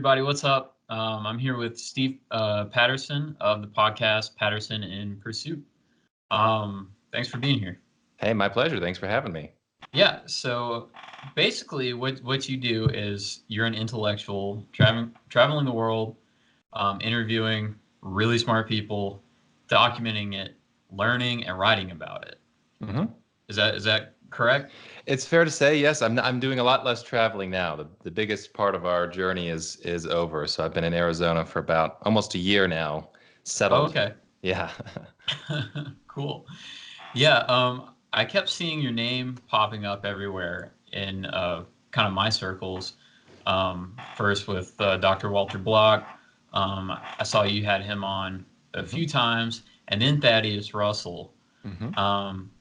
everybody. What's up? I'm here with Steve Patterson of the podcast Patterson in Pursuit. Thanks for being here. Hey, my pleasure. Thanks for having me. Yeah. So basically, what you do is you're an intellectual traveling the world, interviewing really smart people, documenting it, learning, and writing about it. hmm Is that correct? It's fair to say, yes, I'm doing a lot less traveling now. The biggest part of our journey is over. So I've been in Arizona for about almost a year now, Oh, settled. okay. Yeah. Cool. Yeah, I kept seeing your name popping up everywhere in kind of my circles. First with Dr. Walter Block. I saw you had him on a hmm few times, and then Thaddeus Russell. hmm Um,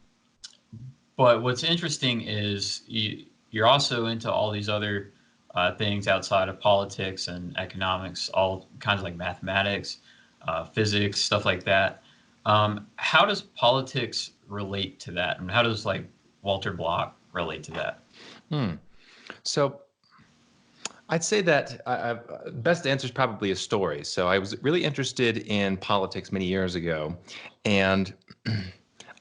but what's interesting is you're also into all these other things outside of politics and economics, all kinds of like mathematics, physics, stuff like that. How does politics relate to that, and how does like Walter Block relate to that? Hmm. So I'd say that best answer is probably a story. So I was really interested in politics many years ago, and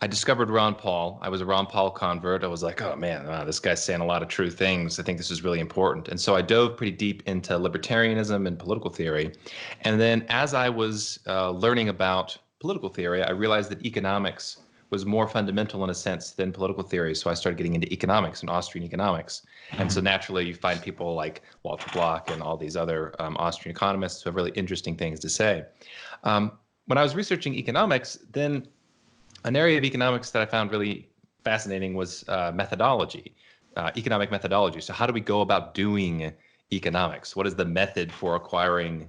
I discovered Ron Paul. I was a Ron Paul convert. I was like, oh man, wow, this guy's saying a lot of true things. I think this is really important. And so I dove pretty deep into libertarianism and political theory. And then as I was learning about political theory, I realized that economics was more fundamental in a sense than political theory. So I started getting into economics and Austrian economics. And so Mhm. naturally, you find people like Walter Block and all these other Austrian economists who have really interesting things to say. When I was researching economics, then an area of economics that I found really fascinating was methodology, economic methodology. So, how do we go about doing economics? What is the method for acquiring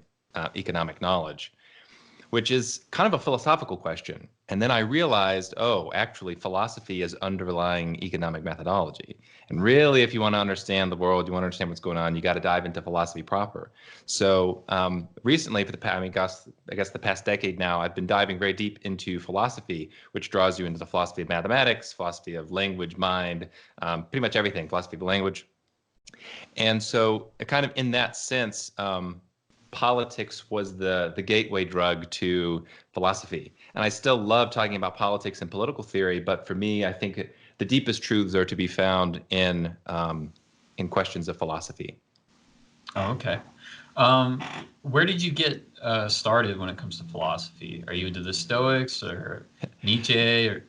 economic knowledge? Which is kind of a philosophical question. And then I realized, oh, actually, philosophy is underlying economic methodology. And really, if you want to understand the world, you want to understand what's going on, you got to dive into philosophy proper. So recently, for the past, I guess the past decade now, I've been diving very deep into philosophy, which draws you into the philosophy of mathematics, philosophy of language, mind, pretty much everything, philosophy of language. And so, kind of in that sense, politics was the gateway drug to philosophy. And I still love talking about politics and political theory, but for me, I think the deepest truths are to be found in questions of philosophy. Oh, okay. Um, where did you get started when it comes to philosophy? Are you into the Stoics or Nietzsche or?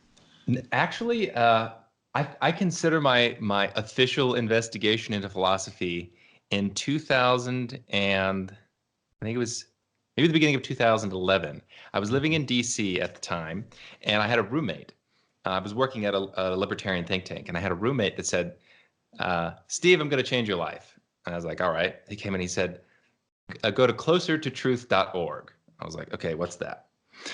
Actually, I consider my official investigation into philosophy in 2000 and I think it was maybe the beginning of 2011. I was living in DC at the time, and I had a roommate. I was working at a libertarian think tank, and I had a roommate that said, Steve, I'm going to change your life. And I was like, all right. He came in, he said, go to closertotruth.org. I was like, okay, what's that?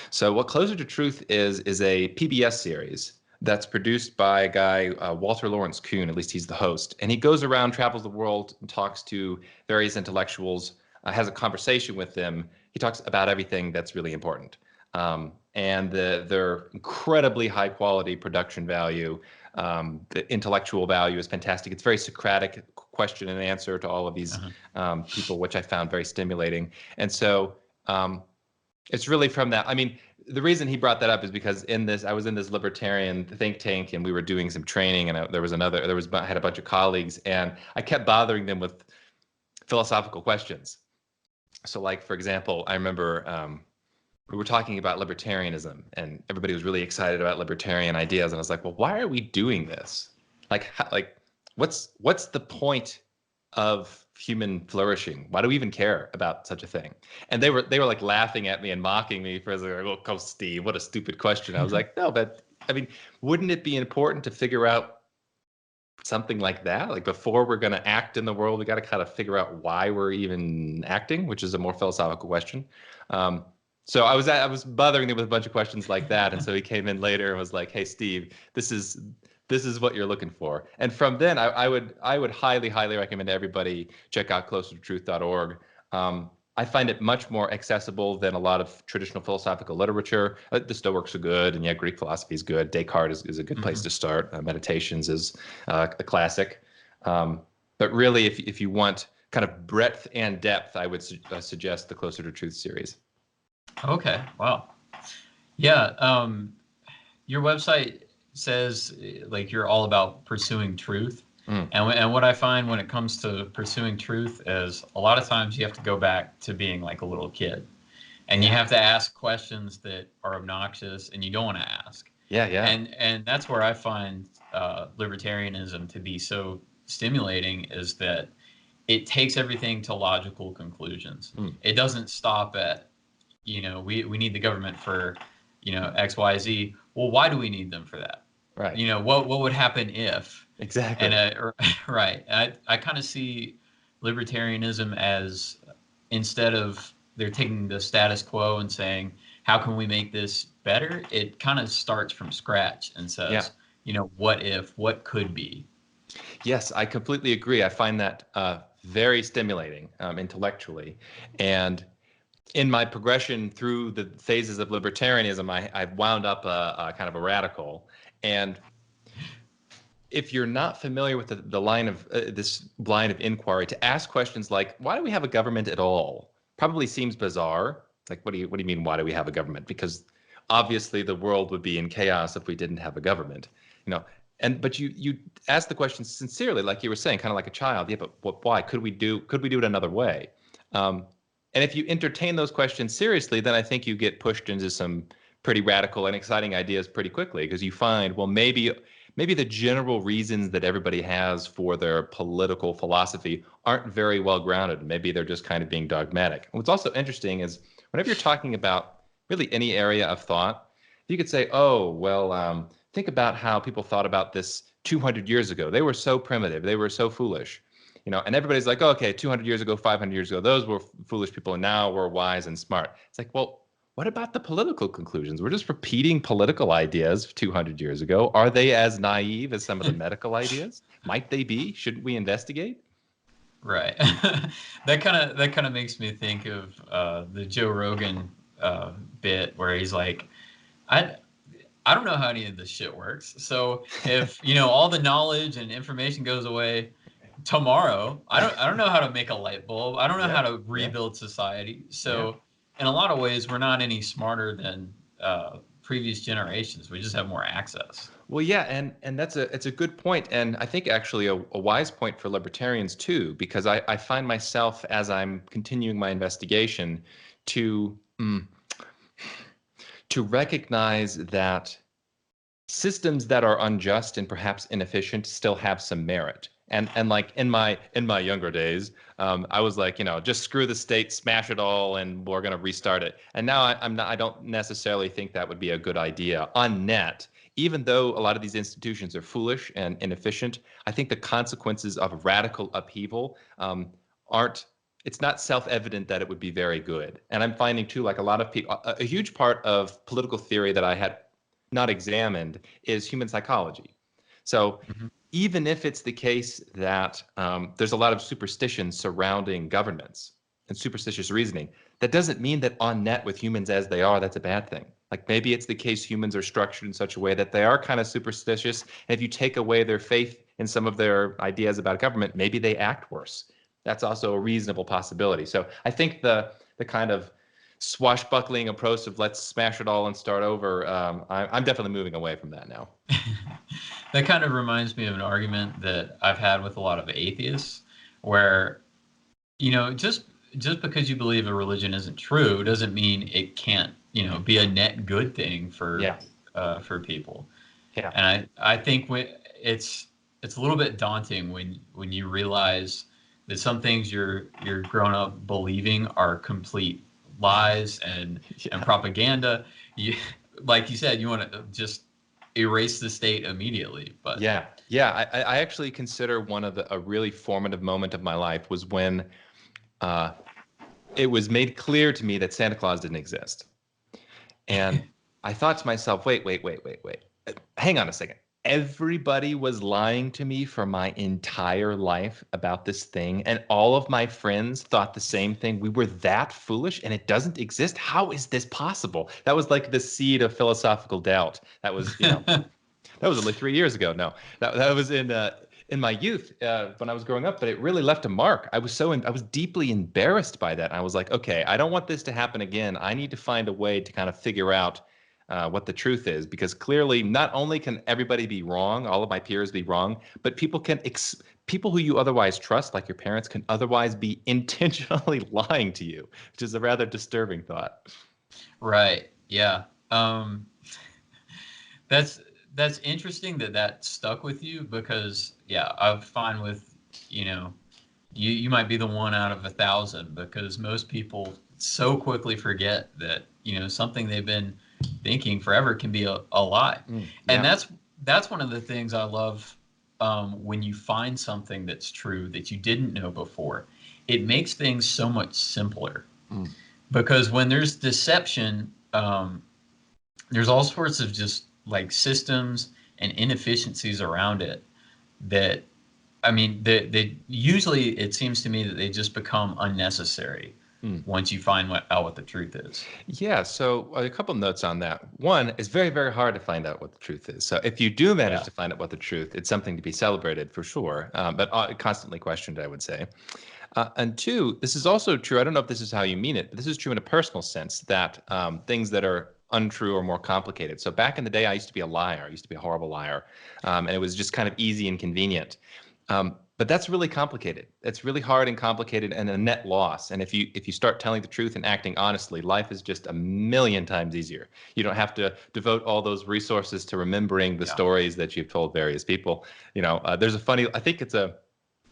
So what Closer to Truth is a PBS series that's produced by a guy, Walter Lawrence Kuhn, at least he's the host. And he goes around, travels the world, and talks to various intellectuals, has a conversation with them. He talks about everything that's really important. And their incredibly high quality production value, the intellectual value is fantastic. It's very Socratic question and answer to all of these Uh-huh. people, which I found very stimulating. And so it's really from that. I mean, the reason he brought that up is because I was in this libertarian think tank, and we were doing some training, and I had a bunch of colleagues, and I kept bothering them with philosophical questions. So, like for example, I remember we were talking about libertarianism, and everybody was really excited about libertarian ideas, and I was like, well, why are we doing this? Like, what's the point of human flourishing? Why do we even care about such a thing? And they were like laughing at me and mocking me for like, oh, come Steve, what a stupid question. I was like, no, but I mean, wouldn't it be important to figure out something like that? Like before we're going to act in the world, we got to kind of figure out why we're even acting, which is a more philosophical question. So I was bothering him with a bunch of questions like that, and so he came in later and was like, "Hey, Steve, this is what you're looking for." And from then, I would highly recommend everybody check out closertotruth.org. I find it much more accessible than a lot of traditional philosophical literature. The Stoics are good, and yeah, Greek philosophy is good. Descartes is a good place Mhm. to start. Meditations is a classic. But really, if you want kind of breadth and depth, I would suggest the Closer to Truth series. Okay. Wow. Yeah. Your website says like you're all about pursuing truth. Mm. And what I find when it comes to pursuing truth is a lot of times you have to go back to being like a little kid, and you Yeah. have to ask questions that are obnoxious and you don't want to ask. Yeah. Yeah. And that's where I find libertarianism to be so stimulating, is that it takes everything to logical conclusions. Mm. It doesn't stop at, we need the government for, XYZ. Well, why do we need them for that? Right. What would happen if? And Exactly. right. I kind of see libertarianism as, instead of they're taking the status quo and saying, how can we make this better? It kind of starts from scratch and Yeah. says, what if, what could be? Yes, I completely agree. I find that very stimulating intellectually. And in my progression through the phases of libertarianism, I wound up a kind of a radical. And if you're not familiar with the line of this line of inquiry, to ask questions like, why do we have a government at all? Probably seems bizarre. Like, what do you mean, why do we have a government? Because obviously the world would be in chaos if we didn't have a government. You know, but you ask the question sincerely, like you were saying, kind of like a child. Yeah, but why? Could we do it another way? Um, and if you entertain those questions seriously, then I think you get pushed into some pretty radical and exciting ideas pretty quickly, because you find, well, maybe the general reasons that everybody has for their political philosophy aren't very well grounded. Maybe they're just kind of being dogmatic. And what's also interesting is whenever you're talking about really any area of thought, you could say, oh, well, think about how people thought about this 200 years ago. They were so primitive. They were so foolish. And everybody's like, oh, okay, 200 years ago, 500 years ago, those were foolish people, and now we're wise and smart. It's like, well, what about the political conclusions? We're just repeating political ideas 200 years ago. Are they as naive as some of the medical ideas? Might they be? Shouldn't we investigate? Right. That kind of makes me think of the Joe Rogan bit where he's like, I I don't know how any of this shit works. So if all the knowledge and information goes away tomorrow, I don't know how to make a light bulb. I don't know how Yeah, to yeah, rebuild society. yeah. So in a lot of ways, we're not any smarter than previous generations. We just have more access. Well, yeah, and it's a good point, and I think actually a wise point for libertarians too, because I find myself as I'm continuing my investigation to to recognize that systems that are unjust and perhaps inefficient still have some merit. And like in my younger days, I was like, just screw the state, smash it all, and we're gonna restart it. And now I'm not. I don't necessarily think that would be a good idea on net. Even though a lot of these institutions are foolish and inefficient, I think the consequences of radical upheaval aren't. It's not self-evident that it would be very good. And I'm finding too, like a lot of people, a huge part of political theory that I had not examined is human psychology. So Mhm. even if it's the case that there's a lot of superstition surrounding governments and superstitious reasoning, that doesn't mean that on net with humans as they are, that's a bad thing. Like maybe it's the case humans are structured in such a way that they are kind of superstitious. And if you take away their faith in some of their ideas about government, maybe they act worse. That's also a reasonable possibility. So I think the kind of swashbuckling approach of let's smash it all and start over, I'm definitely moving away from that now. That kind of reminds me of an argument that I've had with a lot of atheists, where just because you believe a religion isn't true doesn't mean it can't be a net good thing Yeah, for people. yeah, And I think it's a little bit daunting when you realize that some things you're grown up believing are complete lies and yeah. propaganda. You like you said, you want to just erase the state immediately, but Yeah, yeah. I actually consider one of a really formative moment of my life was when uh, it was made clear to me that Santa Claus didn't exist. And I thought to myself, wait, wait, wait, wait, wait. Hang on a second. Everybody was lying to me for my entire life about this thing, and all of my friends thought the same thing. We were that foolish, and it doesn't exist. How is this possible? That was like the seed of philosophical doubt. That was only 3 years ago. No, that was in in my youth when I was growing up, but it really left a mark. I was deeply embarrassed by that. I was like, okay, I don't want this to happen again. I need to find a way to kind of figure out what the truth is, because clearly not only can everybody be wrong, all of my peers be wrong, but people who you otherwise trust, like your parents, can otherwise be intentionally lying to you, which is a rather disturbing thought. Right. Yeah. That's that's interesting that that stuck with you because yeah, I find with you know you might be the one out of 1,000 because most people so quickly forget that something they've been thinking forever can be a lie, and Yeah. that's one of the things I love when you find something that's true that you didn't know before. It makes things so much simpler Mm. because when there's deception, there's all sorts of just like systems and inefficiencies around it that I mean, they usually it seems to me that they just become unnecessary Mm. once you find out what the truth is. Yeah, so a couple notes on that. One, it's very, very hard to find out what the truth is. So if you do manage Yeah, to find out what the truth, it's something to be celebrated for sure, but constantly questioned, I would say. And two, this is also true. I don't know if this is how you mean it, but this is true in a personal sense that things that are untrue or more complicated. So back in the day, I used to be a liar. I used to be a horrible liar, and it was just kind of easy and convenient. But that's really complicated. It's really hard and complicated and a net loss. And if you start telling the truth and acting honestly, life is just a million times easier. You don't have to devote all those resources to remembering the yeah, stories that you've told various people. There's a funny. I think it's a.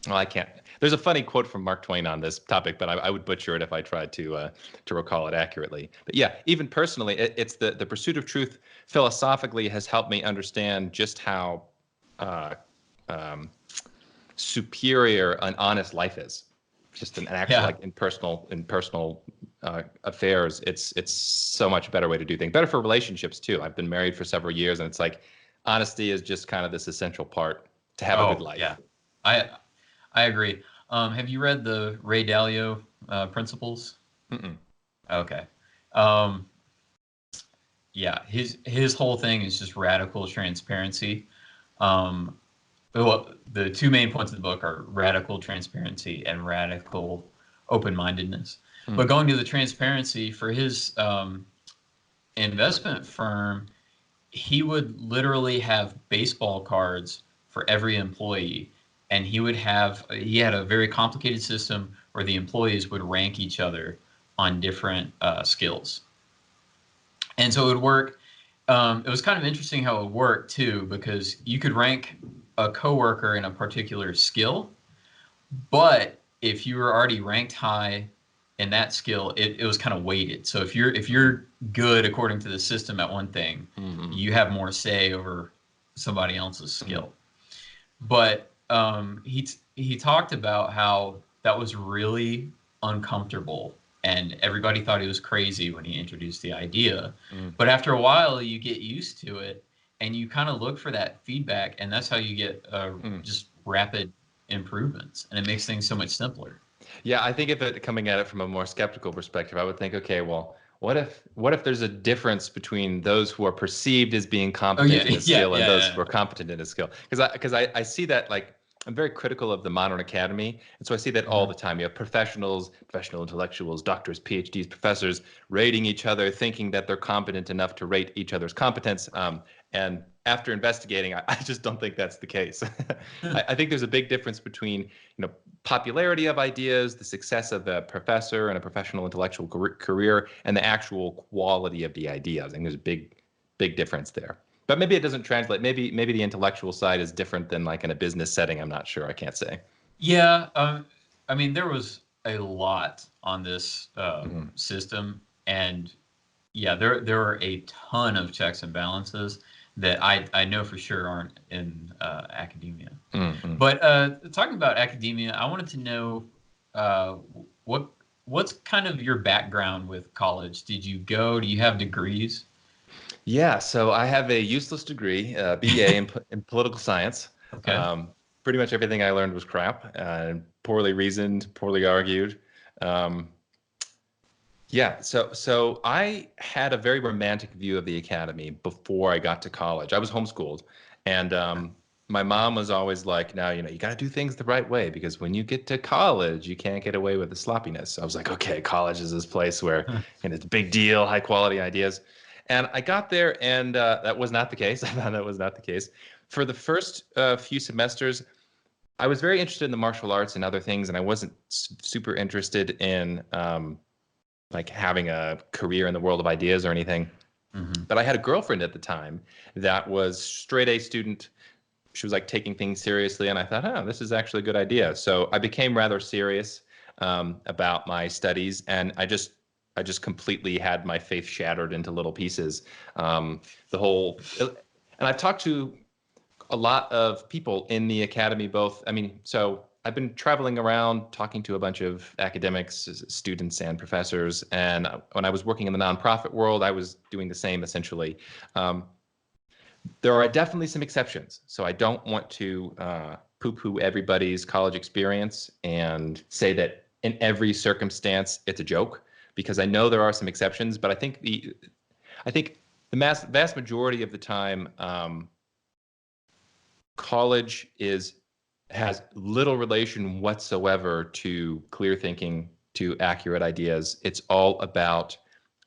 Well, I can't. There's a funny quote from Mark Twain on this topic, but I would butcher it if I tried to recall it accurately. But yeah, even personally, it's the pursuit of truth philosophically has helped me understand just how uh, um, superior an honest life is. Just an actual yeah. like in personal affairs, it's so much better way to do things. Better for relationships too. I've been married for several years, and it's like honesty is just kind of this essential part to have a good Oh, life. yeah. I I agree. Have you read the Ray Dalio Principles? Mm-mm. Okay. Um, yeah, his whole thing is just radical transparency. Um, well, the two main points of the book are radical transparency and radical open-mindedness. But Mm. going to the transparency for his investment firm, he would literally have baseball cards for every employee, and he had a very complicated system where the employees would rank each other on different skills, and so it would work. It was kind of interesting how it worked too, because you could rank a coworker in a particular skill, but if you were already ranked high in that skill, it was kind of weighted. So if you're good according to the system at one thing, Mm-hmm. you have more say over somebody else's Mm. skill. But he talked about how that was really uncomfortable, and everybody thought he was crazy when he introduced the idea. Mm. But after a while, you get used to it, and you kind of look for that feedback, and that's how you get Mm. just rapid improvements, and it makes things so much simpler. Yeah, I think if it coming at it from a more skeptical perspective, I would think, okay, well, what if there's a difference between those who are perceived as being Oh yeah, competent in a yeah, skill and yeah, those who yeah. are competent in a skill? Because I see that like I'm very critical of the modern academy, and so I see that all Mhm. the time. You have professionals, professional intellectuals, doctors, PhDs, professors rating each other, thinking that they're competent enough to rate each other's competence. And after investigating, I just don't think that's the case. I think there's a big difference between popularity of ideas, the success of a professor and a professional intellectual career, and the actual quality of the ideas. I think there's a big difference there. But maybe it doesn't translate. Maybe the intellectual side is different than like in a business setting. I'm not sure. I can't say. Yeah, I mean, there was a lot on this Mm-hmm. system, and yeah, there are a ton of checks and balances that I know for sure aren't in academia. Mm-hmm. But talking about academia, I wanted to know uh, what what's kind of your background with college? Did you go? Do you have degrees? Yeah, so I have a useless degree, BA in political science. Okay. Um, Pretty much everything I learned was crap, poorly reasoned, poorly argued. Um, Yeah, so I had a very romantic view of the academy before I got to college. I was homeschooled, and my mom was always like, "Now, you got to do things the right way because when you get to college, you can't get away with the sloppiness." So I was like, "Okay, college is this place where it's a big deal, high quality ideas." And I got there, and that was not the case. I found that was not the case. For the first few semesters, I was very interested in the martial arts and other things, and I wasn't super interested in like having a career in the world of ideas or anything. Hmm. But I had a girlfriend at the time that was straight A student. She was like taking things seriously, and I thought, oh, this is actually a good idea. So I became rather serious about my studies, and I just completely had my faith shattered into little pieces. The whole, and I've talked to a lot of people in the academy, both. I mean, so I've been traveling around talking to a bunch of academics, students, and professors. And when I was working in the nonprofit world, I was doing the same essentially. Um, there are definitely some exceptions. So I don't want to poo-poo everybody's college experience and say that in every circumstance it's a joke, because I know there are some exceptions. But I think the vast majority of the time, college has little relation whatsoever to clear thinking, to accurate ideas. It's all about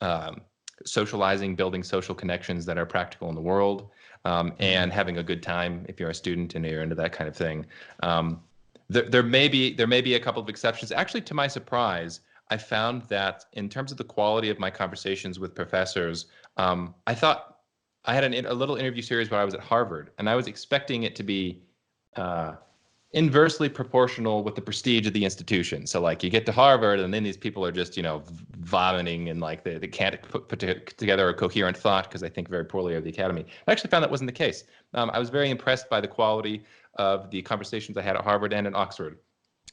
um, socializing, building social connections that are practical in the world, and having a good time if you're a student and you're into that kind of thing. Um, there may be a couple of exceptions. Actually, to my surprise, I found that in terms of the quality of my conversations with professors, I thought I had a little interview series when I was at Harvard, and I was expecting it to be uh, inversely proportional with the prestige of the institution. So like you get to Harvard, and then these people are just vomiting, and like they can't put together a coherent thought because they think very poorly of the academy. I actually found that wasn't the case. I was very impressed by the quality of the conversations I had at Harvard and in Oxford.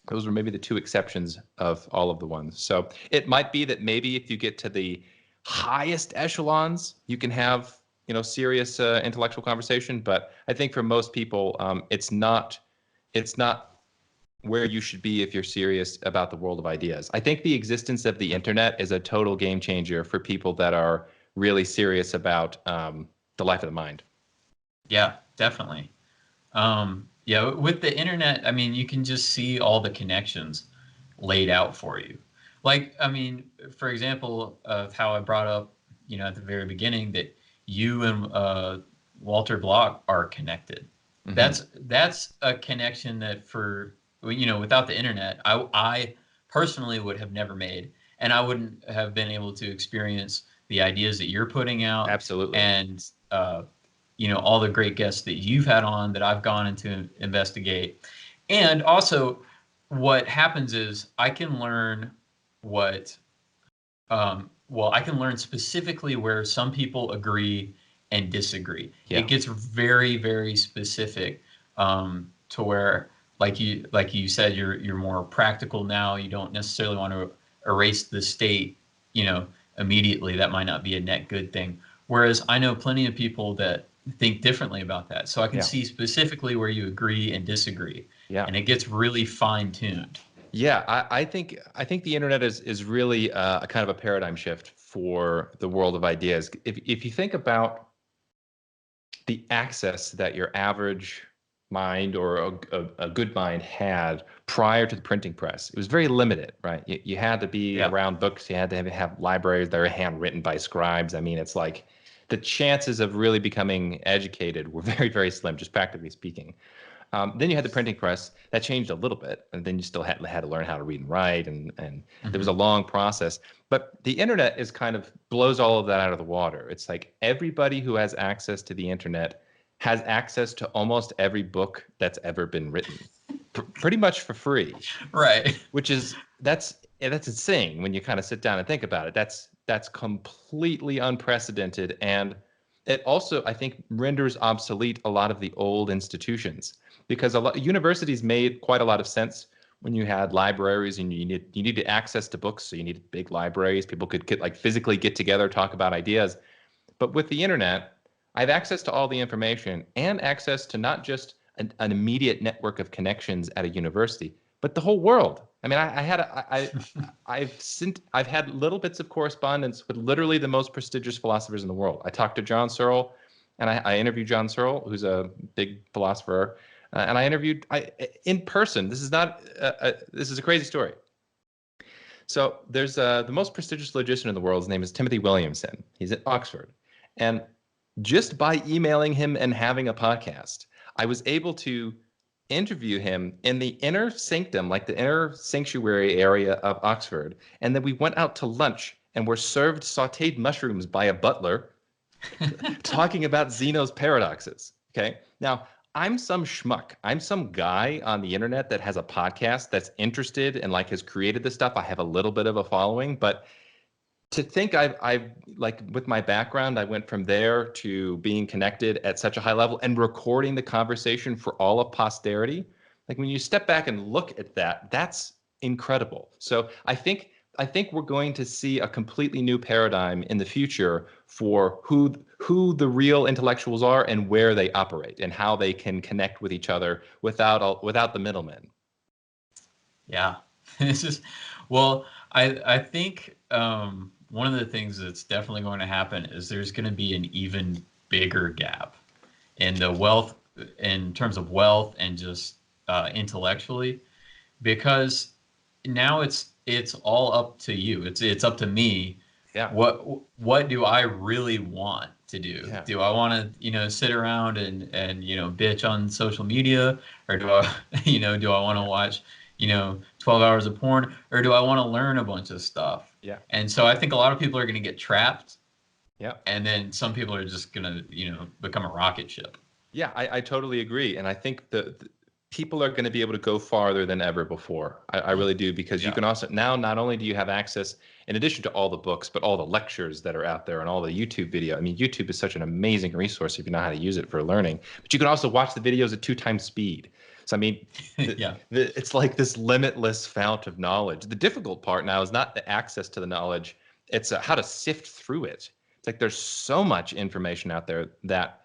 Those were maybe the two exceptions of all of the ones. So it might be that maybe if you get to the highest echelons, you can have serious intellectual conversation. But I think for most people, it's not where you should be if you're serious about the world of ideas. I think the existence of the internet is a total game changer for people that are really serious about the life of the mind. Yeah, definitely. Yeah, with the internet, I mean, you can just see all the connections laid out for you. Like, I mean, for example, of how I brought up, at the very beginning that you and Walter Block are connected. Hmm. That's a connection that without the internet, I personally would have never made, and I wouldn't have been able to experience the ideas that you're putting out, Absolutely. and all the great guests that you've had on that I've gone into investigate. And also, what happens is I can learn what, I can learn specifically where some people agree and disagree. It Yeah. gets very, very specific, to where, like you said, you're more practical now. You don't necessarily want to erase the state, you know, immediately. That might not be a net good thing. Whereas I know plenty of people that think differently about that. So I can Yeah. see specifically where you agree and disagree, Yeah. and it gets really fine tuned. Yeah, I think the internet is really a kind of a paradigm shift for the world of ideas. If you think about the access that your average mind or a good mind had prior to the printing press, it was very limited, right? You had to be Yeah. around books, you had to have libraries that are handwritten by scribes. I mean, it's like the chances of really becoming educated were very, very slim, just practically speaking. Then you had the printing press that changed a little bit, and then you still had to learn how to read and write, and there was a Hmm. long process. But the internet is kind of blows all of that out of the water. It's like everybody who has access to the internet has access to almost every book that's ever been written, pretty much for free, Right. which is that's insane when you kind of sit down and think about it. That's completely unprecedented, and it also, I think, renders obsolete a lot of the old institutions, because a lot universities made quite a lot of sense when you had libraries and you needed access to books, so you needed big libraries. People could get, like, physically get together, talk about ideas. But with the internet, I have access to all the information and access to not just an immediate network of connections at a university, but the whole world. I mean, I've had little bits of correspondence with literally the most prestigious philosophers in the world. I talked to John Searle and I interviewed John Searle, who's a big philosopher, and I interviewed in person. This is not this is a crazy story. So there's the most prestigious logician in the world. His name is Timothy Williamson. He's at Oxford, and just by emailing him and having a podcast, I was able to interview him in the inner sanctum, like the inner sanctuary area of Oxford. And then we went out to lunch and were served sauteed mushrooms by a butler talking about Zeno's paradoxes. Okay. Now, I'm some schmuck. I'm some guy on the internet that has a podcast that's interested and like has created this stuff. I have a little bit of a following, but to think I've like with my background, I went from there to being connected at such a high level and recording the conversation for all of posterity. Like when you step back and look at that, that's incredible. So I think we're going to see a completely new paradigm in the future for who the real intellectuals are and where they operate and how they can connect with each other without the middlemen. Yeah, this is well. I think one of the things that's definitely going to happen is there's going to be an even bigger gap in the wealth, in terms of wealth and just intellectually, because now it's all up to you. It's up to me. Yeah. What do I really want to do? Yeah. Do I want to, sit around and bitch on social media, or do I do I want to Yeah. watch 12 hours of porn, or do I want to learn a bunch of stuff? Yeah. And so I think a lot of people are going to get trapped, Yeah. and then some people are just going to become a rocket ship. Yeah, I totally agree. And I think the people are going to be able to go farther than ever before. I really do, because you Yeah. can also now not only do you have access, in addition to all the books, but all the lectures that are out there and all the YouTube video. I mean, YouTube is such an amazing resource if you know how to use it for learning. But you can also watch the videos at 2 times speed. So, I mean, Yeah. it's like this limitless fount of knowledge. The difficult part now is not the access to the knowledge, it's how to sift through it. It's like there's so much information out there that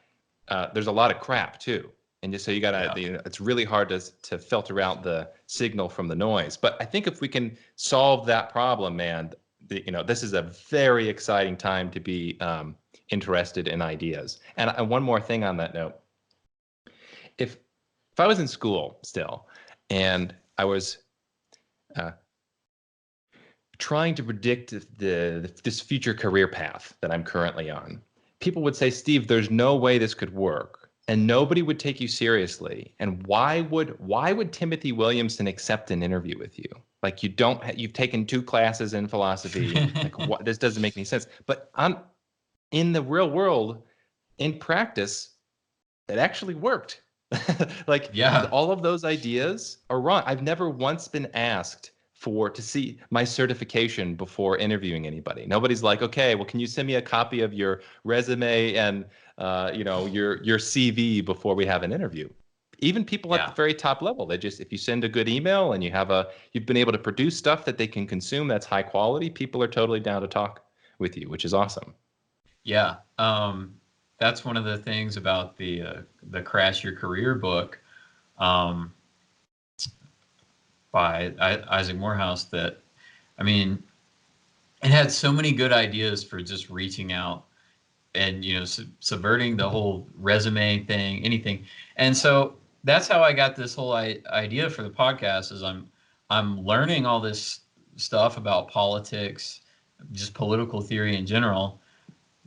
there's a lot of crap too, and just so you gotta, Yeah. it's really hard to filter out the signal from the noise. But I think if we can solve that problem, man, this is a very exciting time to be interested in ideas. And one more thing on that note, if I was in school still, and I was uh, trying to predict this future career path that I'm currently on, people would say, Steve, there's no way this could work, and nobody would take you seriously. And why would Timothy Williamson accept an interview with you? Like, you've taken 2 classes in philosophy. Like, what, this doesn't make any sense. But in the real world, in practice, it actually worked. Like, Yeah. all of those ideas are wrong. I've never once been asked to see my certification before interviewing anybody. Nobody's like, okay, well, can you send me a copy of your resume and your CV before we have an interview? Even people at the Yeah. very top level, if you send a good email and you've been able to produce stuff that they can consume that's high quality, people are totally down to talk with you, which is awesome. Yeah. That's one of the things about the Crash Your Career book, um, by Isaac Morehouse, that, I mean, it had so many good ideas for just reaching out and subverting the whole resume thing, anything. And so that's how I got this whole idea for the podcast. Is I'm learning all this stuff about politics, just political theory in general.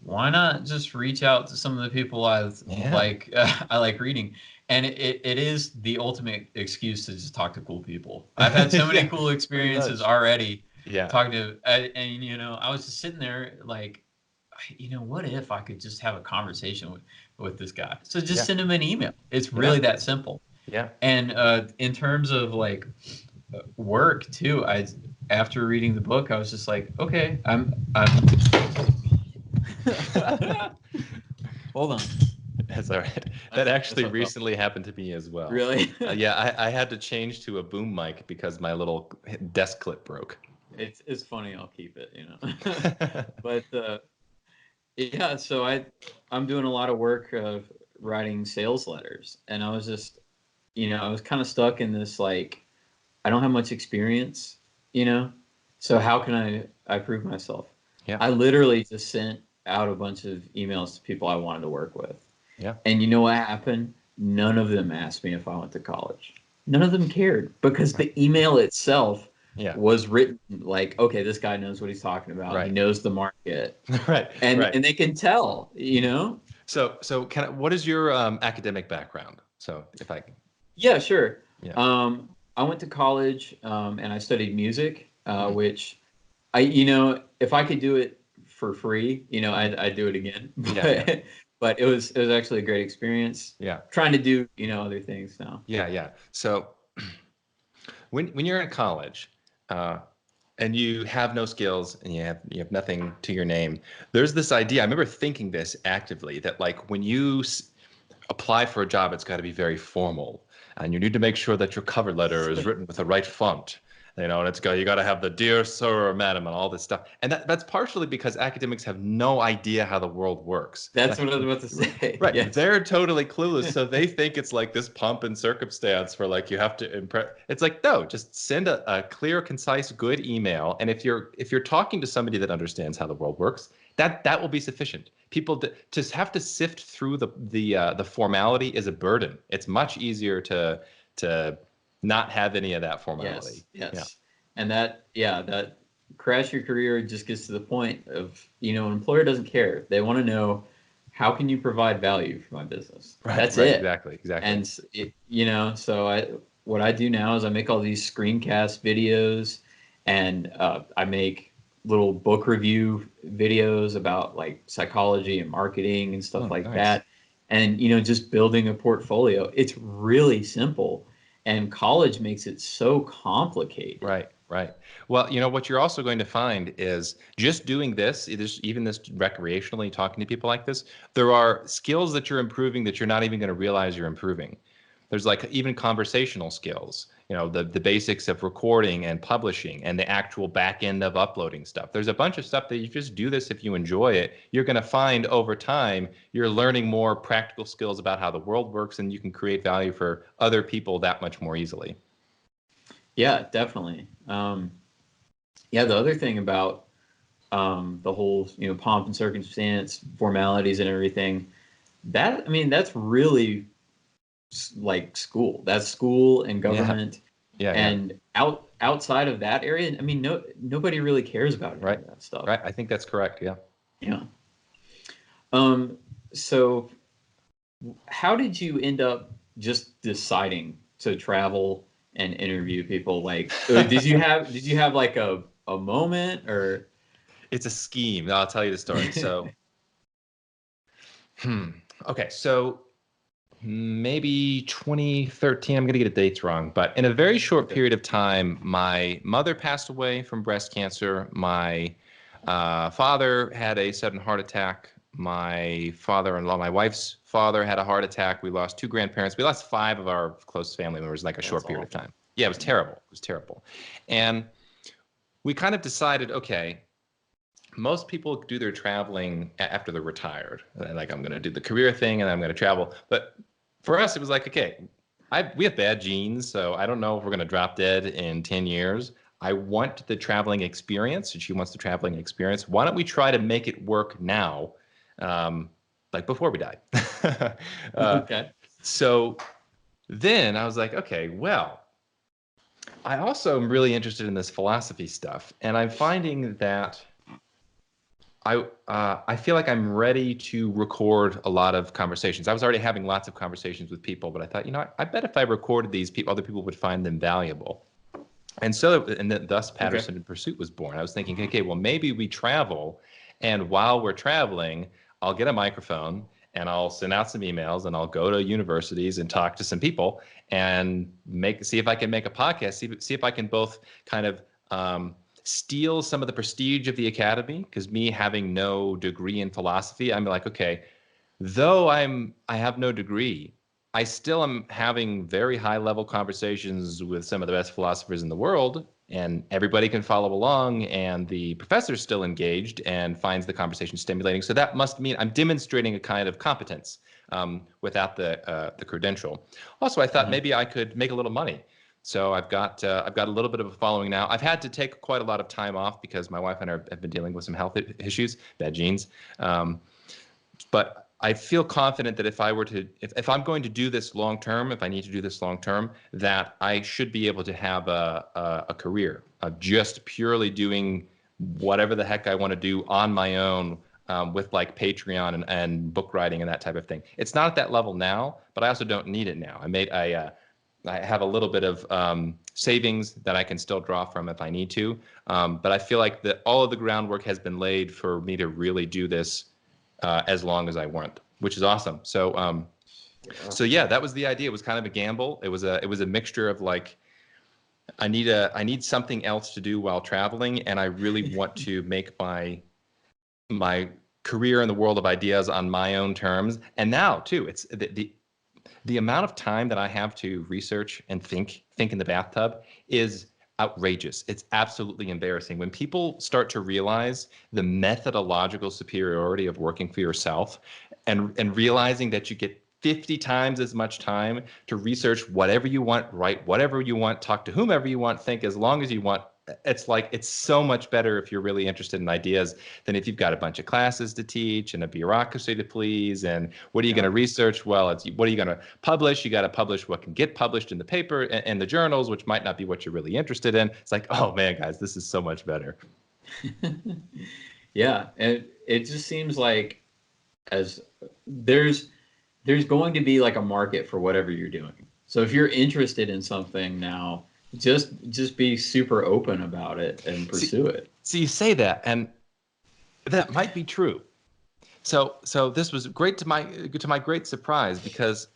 Why not just reach out to some of the people Yeah. I like reading? And it is the ultimate excuse to just talk to cool people. I've had so many Yeah, cool pretty experiences much. already Yeah. talking to, and I was just sitting there like, what if I could just have a conversation with this guy? So just Yeah. send him an email. It's really Yeah. that simple. Yeah. And in terms of like work too, I after reading the book, I was just like, okay, I'm hold on. That's all right. That That's actually what I felt. recently happened to me as well. Really? Yeah, I had to change to a boom mic because my little desk clip broke. It's funny. I'll keep it. But yeah, so I'm doing a lot of work of writing sales letters, and I was just, I was kind of stuck in this like, I don't have much experience, so how can I prove myself? Yeah. I literally just sent out a bunch of emails to people I wanted to work with, Yeah. And you know what happened? None of them asked me if I went to college. None of them cared because Right. the email itself Yeah. was written like, okay, this guy knows what he's talking about. He Right. knows the market, Right. and Right. they can tell, you know. So what is your academic background? So if I can, Yeah, sure. yeah. I went to college, and I studied music, Mm, which if I could do it for free, mm. I'd do it again. Yeah. Yeah. But it was actually a great experience. Yeah. Trying to do, other things now. Yeah. Yeah. So when you're in college, uh, and you have no skills and you have nothing to your name, there's this idea. I remember thinking this actively that like when you apply for a job, it's got to be very formal, and you need to make sure that your cover letter is written with the right font. And you got to have the dear sir or madam and all this stuff. And that's partially because academics have no idea how the world works. That's Like, what I was about to say. right, Yes. they're totally clueless, so they think it's like this pomp and circumstance for like you have to impress. It's like no, just send a clear, concise, good email, and if you're talking to somebody that understands how the world works, that will be sufficient. People to have to sift through the formality is a burden. It's much easier to not have any of that formality. Yes. Yeah. Yes. And that crash your career just gets to the point of, an employer doesn't care. They want to know, how can you provide value for my business? Right. That's Right. it. Exactly. Exactly. And so what I do now is I make all these screencast videos, and I make little book review videos about like psychology and marketing and stuff Oh, like nice. that. And just building a portfolio. It's really simple, and college makes it so complicated. Right, right. Well, what you're also going to find is just doing this, even this recreationally, talking to people like this, there are skills that you're improving that you're not even going to realize you're improving. There's like even conversational skills, the basics of recording and publishing and the actual back end of uploading stuff. There's a bunch of stuff that you just do this if you enjoy it. You're going to find over time you're learning more practical skills about how the world works, and you can create value for other people that much more easily. Yeah, definitely. Yeah, the other thing about the whole, pomp and circumstance, formalities, and everything, that's really like school. That's school and Yeah, government, yeah, yeah. and outside of that area, nobody really cares about any Right. of that stuff. Right. I think that's correct. Yeah. Yeah. So how did you end up just deciding to travel and interview people? Like, did you have like a moment, or? It's a scheme. I'll tell you the story. So, hmm. Okay. So maybe 2013, I'm going to get the dates wrong, but in a very short Okay. period of time, my mother passed away from breast cancer. My father had a sudden heart attack. My father-in-law, my wife's father, had a heart attack. We lost two grandparents. We lost five of our close family members in like a That's short period of awful. time. Yeah, it was Yeah. terrible. It was terrible. And we kind of decided, okay, most people do their traveling after they're retired. Like, I'm going to do the career thing and I'm going to travel. But for us, it was like, okay, we have bad genes, so I don't know if we're going to drop dead in 10 years. I want the traveling experience, and she wants the traveling experience. Why don't we try to make it work now, like before we die? uh, Okay. so then I was like, okay, well, I also am really interested in this philosophy stuff, and I'm finding that I feel like I'm ready to record a lot of conversations. I was already having lots of conversations with people, but I thought, I bet if I recorded these, people, other people would find them valuable. Thus Okay. Patterson in Pursuit was born. I was thinking, okay, well, maybe we travel, and while we're traveling, I'll get a microphone and I'll send out some emails and I'll go to universities and talk to some people and see if I can make a podcast. See if I can both kind of steal some of the prestige of the academy, because me having no degree in philosophy, I'm like, okay, though I have no degree, I still am having very high level conversations with some of the best philosophers in the world, and everybody can follow along, and the professor's still engaged and finds the conversation stimulating. So that must mean I'm demonstrating a kind of competence without the credential. Also, I thought Uh-huh. maybe I could make a little money. So I've got a little bit of a following now. I've had to take quite a lot of time off because my wife and I have been dealing with some health issues, bad genes. But I feel confident that if I were to, if I'm going to do this long term, if I need to do this long term, that I should be able to have a career of just purely doing whatever the heck I want to do on my own, with like Patreon and book writing and that type of thing. It's not at that level now, but I also don't need it now. I have a little bit of savings that I can still draw from if I need to. But I feel like all of the groundwork has been laid for me to really do this as long as I want, which is awesome. So yeah, that was the idea. It was kind of a gamble. It was a mixture of like, I need something else to do while traveling, and I really want to make my career in the world of ideas on my own terms. And now too, it's the amount of time that I have to research and think in the bathtub is outrageous. It's absolutely embarrassing. When people start to realize the methodological superiority of working for yourself, and realizing that you get 50 times as much time to research whatever you want, write whatever you want, talk to whomever you want, think as long as you want. It's like, it's so much better if you're really interested in ideas than if you've got a bunch of classes to teach and a bureaucracy to please. And what are you going to research? Well, it's what are you going to publish? You got to publish what can get published in the paper and the journals, which might not be what you're really interested in. It's like, oh man, guys, this is so much better. Yeah, and it just seems like as there's going to be like a market for whatever you're doing. So if you're interested in something now, just be super open about it and pursue it. So you say that, and that might be true. So this was great to my great surprise, because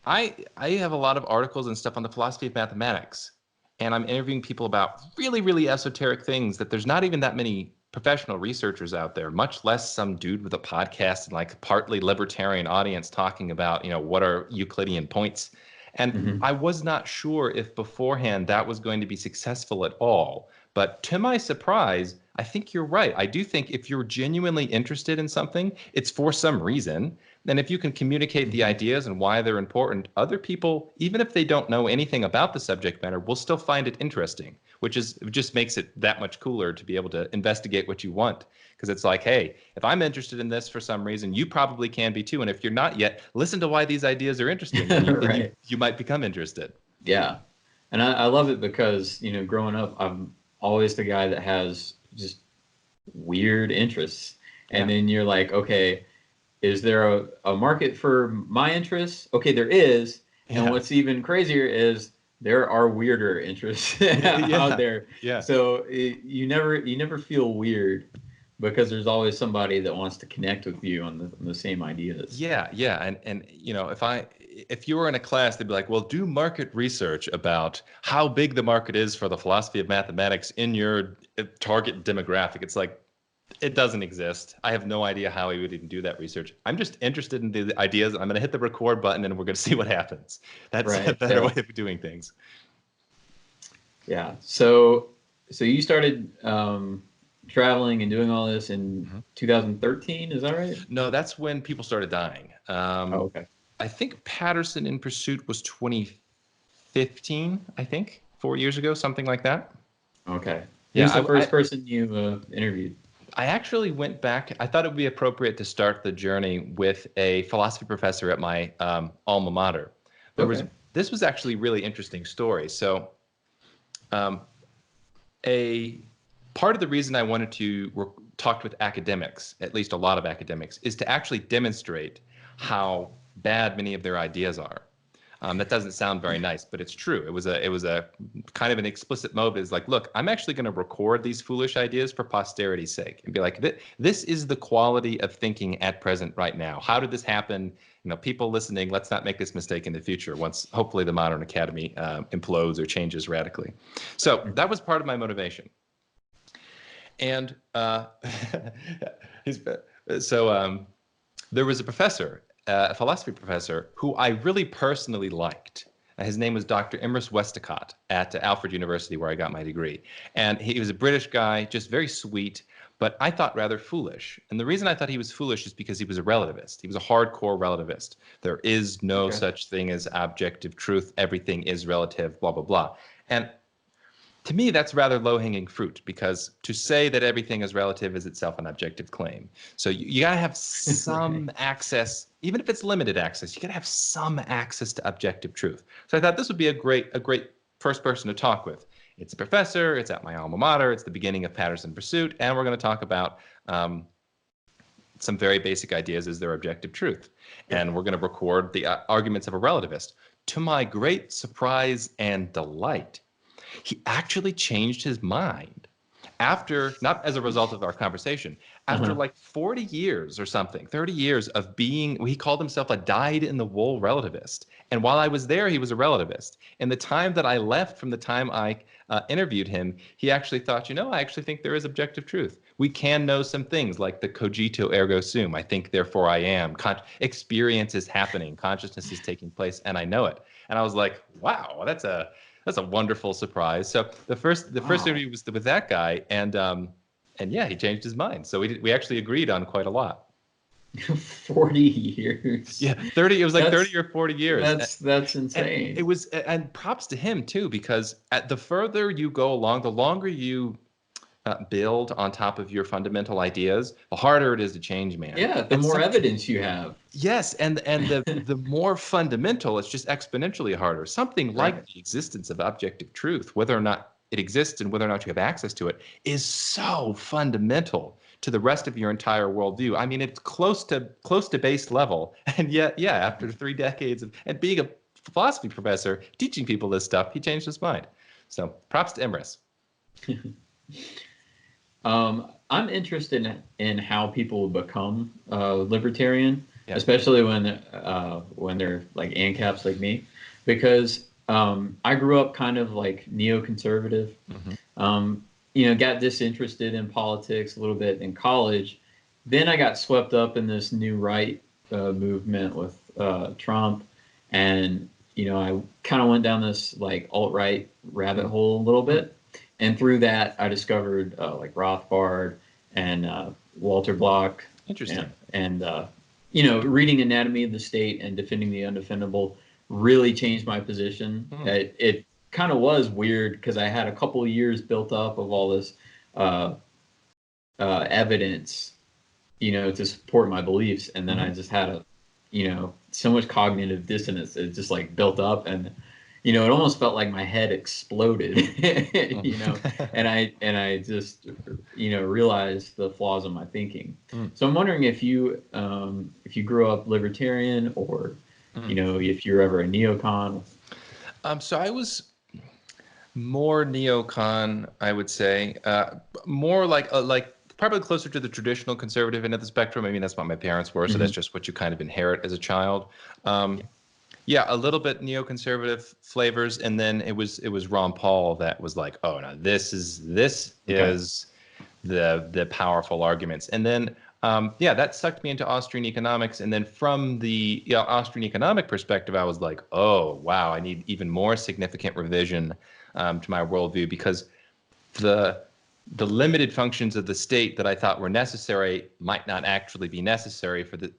I have a lot of articles and stuff on the philosophy of mathematics, and I'm interviewing people about really, really esoteric things that there's not even that many professional researchers out there, much less some dude with a podcast and like partly libertarian audience talking about, what are Euclidean points. And I was not sure if beforehand that was going to be successful at all. But to my surprise, I think you're right. I do think if you're genuinely interested in something, it's for some reason. And if you can communicate the ideas and why they're important, other people, even if they don't know anything about the subject matter, will still find it interesting, which just makes it that much cooler to be able to investigate what you want. Because it's like, hey, if I'm interested in this for some reason, you probably can be too. And if you're not yet, listen to why these ideas are interesting, and Right. you might become interested. Yeah. And I love it because, growing up, I'm always the guy that has just weird interests. And Yeah. then you're like, okay, is there a market for my interests? Okay, there is. And Yeah. what's even crazier is there are weirder interests out Yeah. there. Yeah. So you never feel weird because there's always somebody that wants to connect with you on the same ideas. Yeah, yeah, and if you were in a class, they'd be like, "Well, do market research about how big the market is for the philosophy of mathematics in your target demographic." It's like, it doesn't exist. I have no idea how we would even do that research. I'm just interested in the ideas. I'm going to hit the record button, and we're going to see what happens. That's a Right. better Yeah. way of doing things. Yeah. So you started traveling and doing all this in Mhm. 2013, is that right? No, that's when people started dying. Oh, okay. I think Patterson in Pursuit was 2015, I think, 4 years ago, something like that. Okay. Yeah, Who's the first person you interviewed? I actually went back. I thought it would be appropriate to start the journey with a philosophy professor at my alma mater. There was Okay. This was actually a really interesting story. So, um, a part of the reason I wanted to talk with academics, at least a lot of academics, is to actually demonstrate how bad many of their ideas are. That doesn't sound very nice, but it's true. It was a kind of an explicit mode. It's like, look, I'm actually going to record these foolish ideas for posterity's sake, and be like, this is the quality of thinking at present right now. How did this happen? People listening, let's not make this mistake in the future once hopefully the modern academy implodes or changes radically. So that was part of my motivation. And his, so there was a professor, a philosophy professor, who I really personally liked. His name was Dr. Imrus Westacott at Alfred University, where I got my degree. And he was a British guy, just very sweet, but I thought rather foolish. And the reason I thought he was foolish is because he was a relativist. He was a hardcore relativist. There is no Okay. such thing as objective truth. Everything is relative, blah, blah, blah. And to me, that's rather low-hanging fruit, because to say that everything is relative is itself an objective claim. So you got to have Right. some access, even if it's limited access, you got to have some access to objective truth. So I thought this would be a great first person to talk with. It's a professor, it's at my alma mater, it's the beginning of Patterson Pursuit, and we're going to talk about some very basic ideas as their objective truth. Yep. And we're going to record the arguments of a relativist. To my great surprise and delight, he actually changed his mind after, not as a result of our conversation, after Uh-huh. like 40 years or something, 30 years of being, he called himself a dyed in the wool relativist. And while I was there, he was a relativist. And the time that I left from the time I interviewed him, he actually thought, I actually think there is objective truth. We can know some things like the cogito ergo sum. I think, therefore I am. Experience is happening. Consciousness is taking place, and I know it. And I was like, wow, that's a wonderful surprise. So the first Wow. interview was with that guy, and yeah, he changed his mind. So we actually agreed on quite a lot. 40 years. Yeah, 30. It was like 30 That's or 40 years. that's And it insane. was, and props to him too, because at the further you go along, the longer you build on top of your fundamental ideas, the harder it is to change, man. Yeah, the And more some evidence you have. Yes, and the more fundamental, it's just exponentially harder. Something like Right. the existence of objective truth, whether or not it exists and whether or not you have access to it, is so fundamental to the rest of your entire worldview. I mean, it's close to base level, and yet, yeah, after 3 decades of and being a philosophy professor, teaching people this stuff, he changed his mind. So, props to Emrys. I'm interested in how people become libertarian, Yeah. especially when they're like ANCAPs like me, because I grew up kind of like neoconservative. Hmm. Got disinterested in politics a little bit in college. Then I got swept up in this new right movement with Trump, and I kind of went down this like alt right rabbit hole a little bit, and through that I discovered like Rothbard and Walter Block, Interesting. and reading Anatomy of the State and Defending the Undefendable really changed my position. Hmm. It kind of was weird because I had a couple of years built up of all this uh, evidence, to support my beliefs, and then I Hmm. just had so much cognitive dissonance. It just like built up, and it almost felt like my head exploded, and I just realized the flaws in my thinking. Mm. So I'm wondering if you grew up libertarian, or Mm. if you're ever a neocon. So I was more neocon, I would say, more like probably closer to the traditional conservative end of the spectrum. I mean, that's what my parents were, so that's Hmm. just what you kind of inherit as a child. Yeah. Yeah, a little bit neoconservative flavors, and then it was Ron Paul that was like, oh no, this is Okay. the powerful arguments, and then yeah, that sucked me into Austrian economics, and then from the Austrian economic perspective, I was like, oh wow, I need even more significant revision to my worldview, because the the limited functions of the state that I thought were necessary might not actually be necessary for the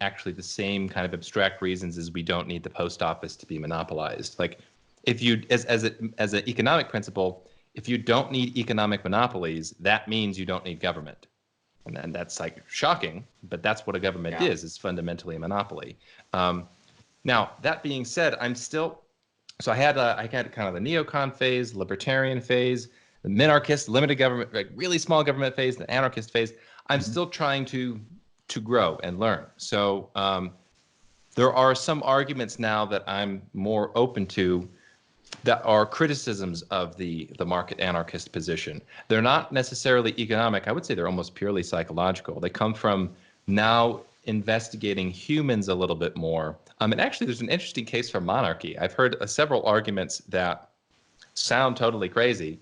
same kind of abstract reasons as we don't need the post office to be monopolized. Like, if you as an economic principle, if you don't need economic monopolies, that means you don't need government. And then that's like shocking, but that's what a government Yeah. is fundamentally a monopoly. Um, Now, that being said, I'm still, so I had kind of the neocon phase, libertarian phase, the minarchist, limited government, like really small government phase, the anarchist phase. I'm Hmm. still trying to grow and learn. So there are some arguments now that I'm more open to that are criticisms of the market anarchist position. They're not necessarily economic. I would say they're almost purely psychological. They come from now investigating humans a little bit more. And actually, there's an interesting case for monarchy. I've heard several arguments that sound totally crazy,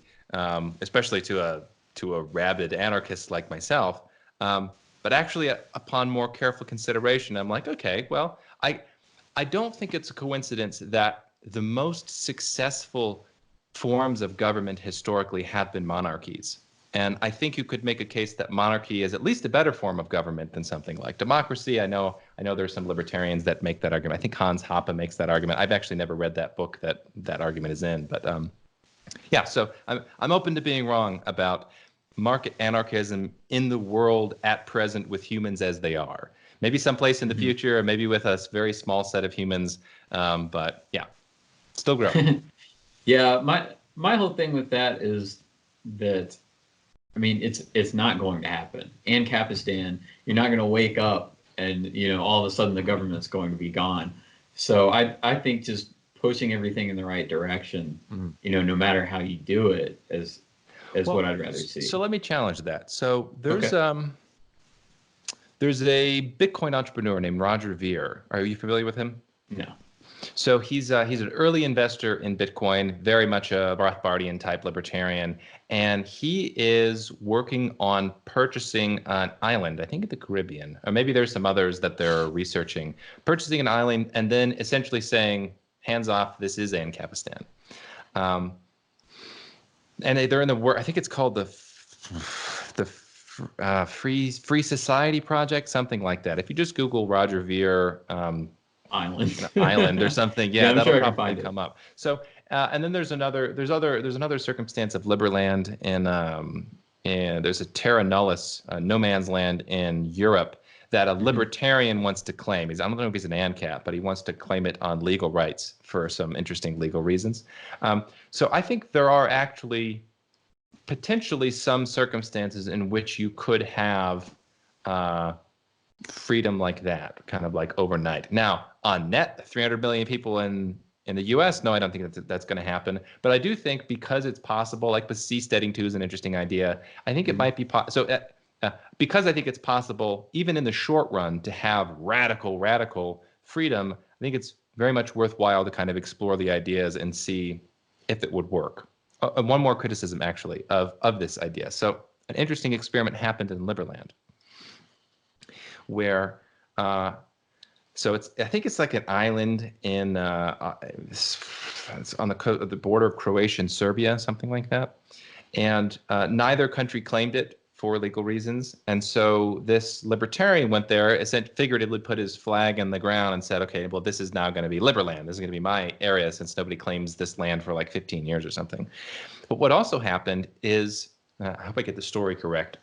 especially to a rabid anarchist like myself. But actually, upon more careful consideration, I'm like, okay, well, I don't think it's a coincidence that the most successful forms of government historically have been monarchies. And I think you could make a case that monarchy is at least a better form of government than something like democracy. I know there's some libertarians that make that argument. I think Hans Hoppe makes that argument. I've actually never read that book that argument is in, but Yeah, so I'm open to being wrong about market anarchism in the world at present with humans as they are. Maybe someplace in the Mhm. future, or maybe with a very small set of humans. But yeah, still growing. Yeah, my whole thing with that is that I mean it's not going to happen. In Capistan, you're not going to wake up and all of a sudden the government's going to be gone. So I think just pushing everything in the right direction, Mhm. no matter how you do it, is what Well, I'd rather so see. let me challenge that. So Okay. there's a Bitcoin entrepreneur named Roger Ver. Are you familiar with him? No. So he's an early investor in Bitcoin, very much a Rothbardian type libertarian, and he is working on purchasing an island, I think in the Caribbean, or maybe there's some others that they're researching, purchasing an island and then essentially saying, hands off, this is Ancapistan. Um, and they're in the work. I think it's called the Free Society Project, something like that. If you just Google Roger Ver Island. island or something, Yeah, yeah, I'm that'll sure I can probably find it. come up. So and then there's another circumstance of Liberland and there's a terra nullis, no man's land in Europe that a Hmm. libertarian wants to claim. I don't know if he's an ANCAP, but he wants to claim it on legal rights for some interesting legal reasons. So I think there are actually potentially some circumstances in which you could have uh, freedom like that, kind of like overnight. Now, on net, 300 million people in the U.S. No, I don't think that's going to happen. But I do think because it's possible, like the seasteading too is an interesting idea. I think it Hmm. might be because I think it's possible, even in the short run, to have radical freedom. I think it's very much worthwhile to kind of explore the ideas and see if it would work. And one more criticism, actually, of this idea. So, an interesting experiment happened in Liberland where uh, so I think it's like an island in it's on the border of Croatia and Serbia, something like that. And neither country claimed it for legal reasons. And so this libertarian went there, figuratively put his flag in the ground and said, okay, well, this is now going to be Liberland. This is going to be my area since nobody claims this land for like 15 years or something. But what also happened is, I hope I get the story correct.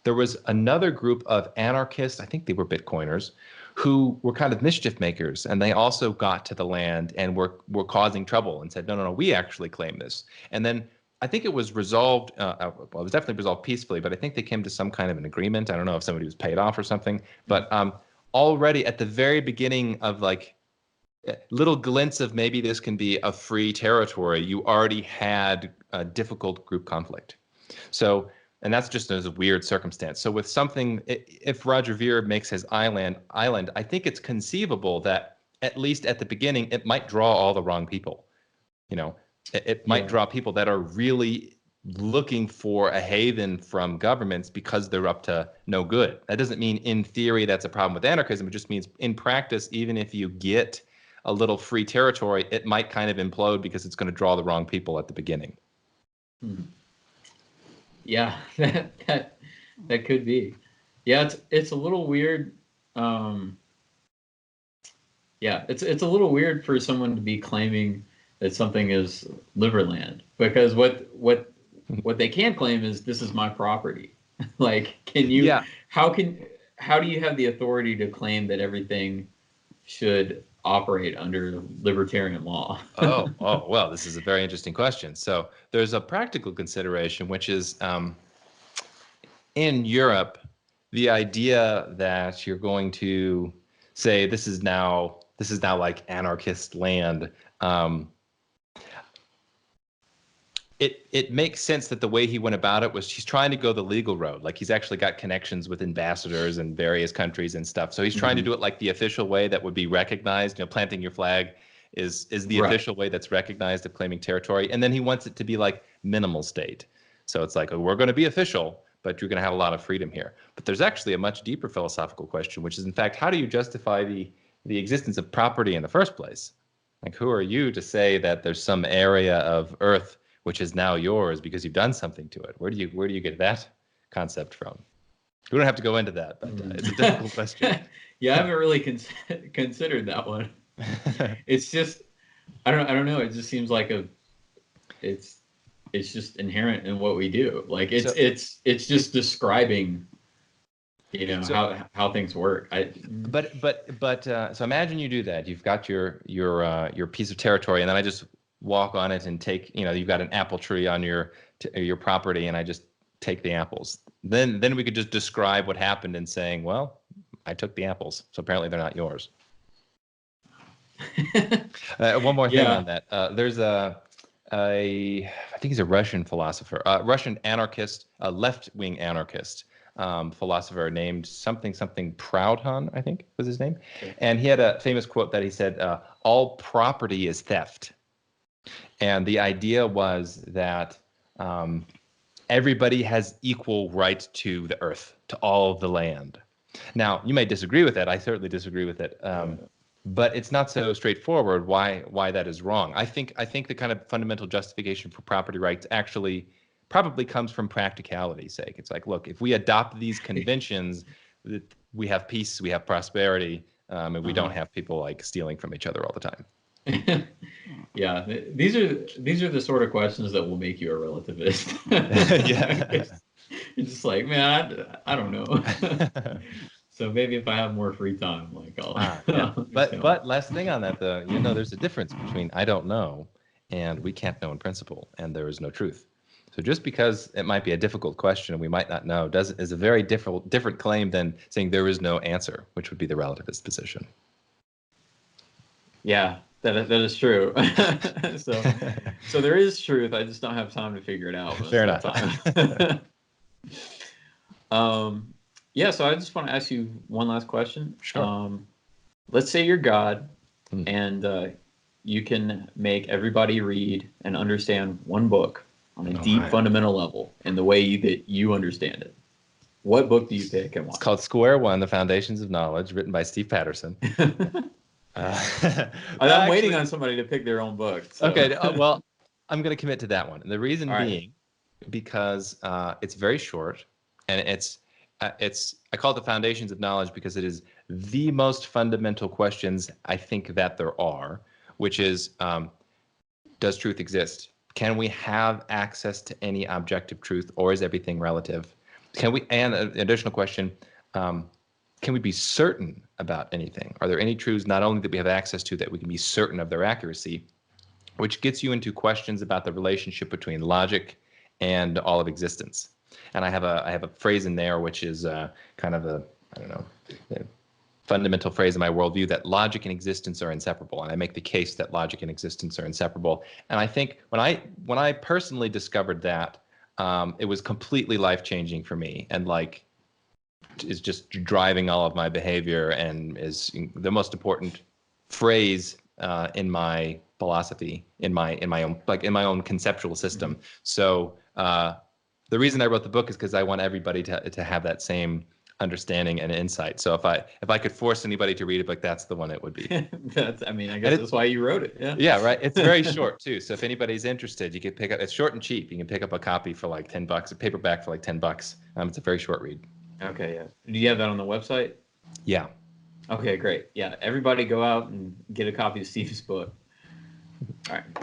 There was another group of anarchists, I think they were Bitcoiners, who were kind of mischief makers, and they also got to the land and were causing trouble and said, no, we actually claim this. And then I think it was resolved. Well, it was definitely resolved peacefully, but I think they came to some kind of an agreement. I don't know if somebody was paid off or something, but already at the very beginning of like little glints of maybe this can be a free territory, you already had a difficult group conflict. So, and that's just a weird circumstance. So with something, if Roger Ver makes his island, I think it's conceivable that at least at the beginning, it might draw all the wrong people. You know, it might Yeah. draw people that are really looking for a haven from governments because they're up to no good. That doesn't mean in theory that's a problem with anarchism. It just means in practice, even if you get a little free territory, it might kind of implode because it's going to draw the wrong people at the beginning. Hmm. Yeah, that could be. Yeah, it's a little weird. Um, yeah, it's a little weird for someone to be claiming that something is Liverland because what they can claim is this is my property. Like, Yeah. how can how do you have the authority to claim that everything should operate under libertarian law? Well, this is a very interesting question. So there's a practical consideration, which is in Europe, the idea that you're going to say this is now like anarchist land. Um, it makes sense that the way he went about it was he's trying to go the legal road. Like he's actually got connections with ambassadors in various countries and stuff. So he's trying to Hmm. do it like the official way that would be recognized. Planting your flag is the Right. official way that's recognized of claiming territory. And then he wants it to be like minimal state. So it's like, oh, we're going to be official, but you're going to have a lot of freedom here. But there's actually a much deeper philosophical question, which is in fact, how do you justify the existence of property in the first place? Like, who are you to say that there's some area of Earth which is now yours because you've done something to it? Where do you get that concept from? We don't have to go into that, but it's a Mm. difficult question. Yeah, I haven't really considered that one. It's just I don't know. It just seems like a it's it's just inherent in what we do. Like So it's just describing, so how things work. so imagine you do that. You've got your piece of territory, and then I just walk on it and take, you've got an apple tree on your property, and I just take the apples. Then we could just describe what happened in saying, well, I took the apples, so apparently they're not yours. One more thing Yeah. on that. There's I think he's a Russian philosopher, Russian anarchist, a left-wing anarchist philosopher named something Proudhon, I think was his name. Okay. And he had a famous quote that he said, all property is theft. And the idea was that everybody has equal right to the earth, to all of the land. Now, you may disagree with that. I certainly disagree with it. But it's not so straightforward why that is wrong. I think the kind of fundamental justification for property rights actually probably comes from practicality's sake. It's like, look, if we adopt these conventions, we have peace, we have prosperity, and we don't have people like stealing from each other all the time. Yeah, these are the sort of questions that will make you a relativist. Yeah. You're just like, man, I don't know. So maybe if I have more free time, like Yeah. I'll just But last thing on that though, there's a difference between I don't know and we can't know in principle, and there is no truth. So just because it might be a difficult question and we might not know is a very different claim than saying there is no answer, which would be the relativist position. Yeah, that is true. So there is truth. I just don't have time to figure it out most Fair of the enough. time. Yeah, so I just want to ask you one last question. Sure. Let's say you're God, Hmm. and you can make everybody read and understand one book on a Oh deep, my. fundamental level in the way that you understand it. What book do you pick and It's why? called Square One: The Foundations of Knowledge, written by Steve Patterson. I'm waiting Actually, on somebody to pick their own book. So. okay. Well, I'm going to commit to that one. And the reason All right. being, because it's very short, and I call it the foundations of knowledge because it is the most fundamental questions I think that there are, which is, does truth exist? Can we have access to any objective truth, or is everything relative? And an additional question, can we be certain about anything? Are there any truths not only that we have access to that we can be certain of their accuracy, which gets you into questions about the relationship between logic and all of existence. And I have a phrase in there which is kind of a, I don't know, a fundamental phrase in my worldview, that logic and existence are inseparable. And I make the case that logic and existence are inseparable. And I think when I personally discovered that, it was completely life changing for me, and like is just driving all of my behavior, and is the most important phrase in my philosophy, in my own conceptual system. So the reason I wrote the book is because I want everybody to have that same understanding and insight. So if I could force anybody to read it, like that's the one it would be. I And guess that's why you wrote it. Yeah. yeah, right. It's very short too. So if anybody's interested, you can pick up. It's short and cheap. You can pick up a copy for like $10, a paperback for like $10. It's a very short read. Okay. Yeah. Do you have that on the website? Yeah. Okay, great. Yeah. Everybody go out and get a copy of Steve's book. All right.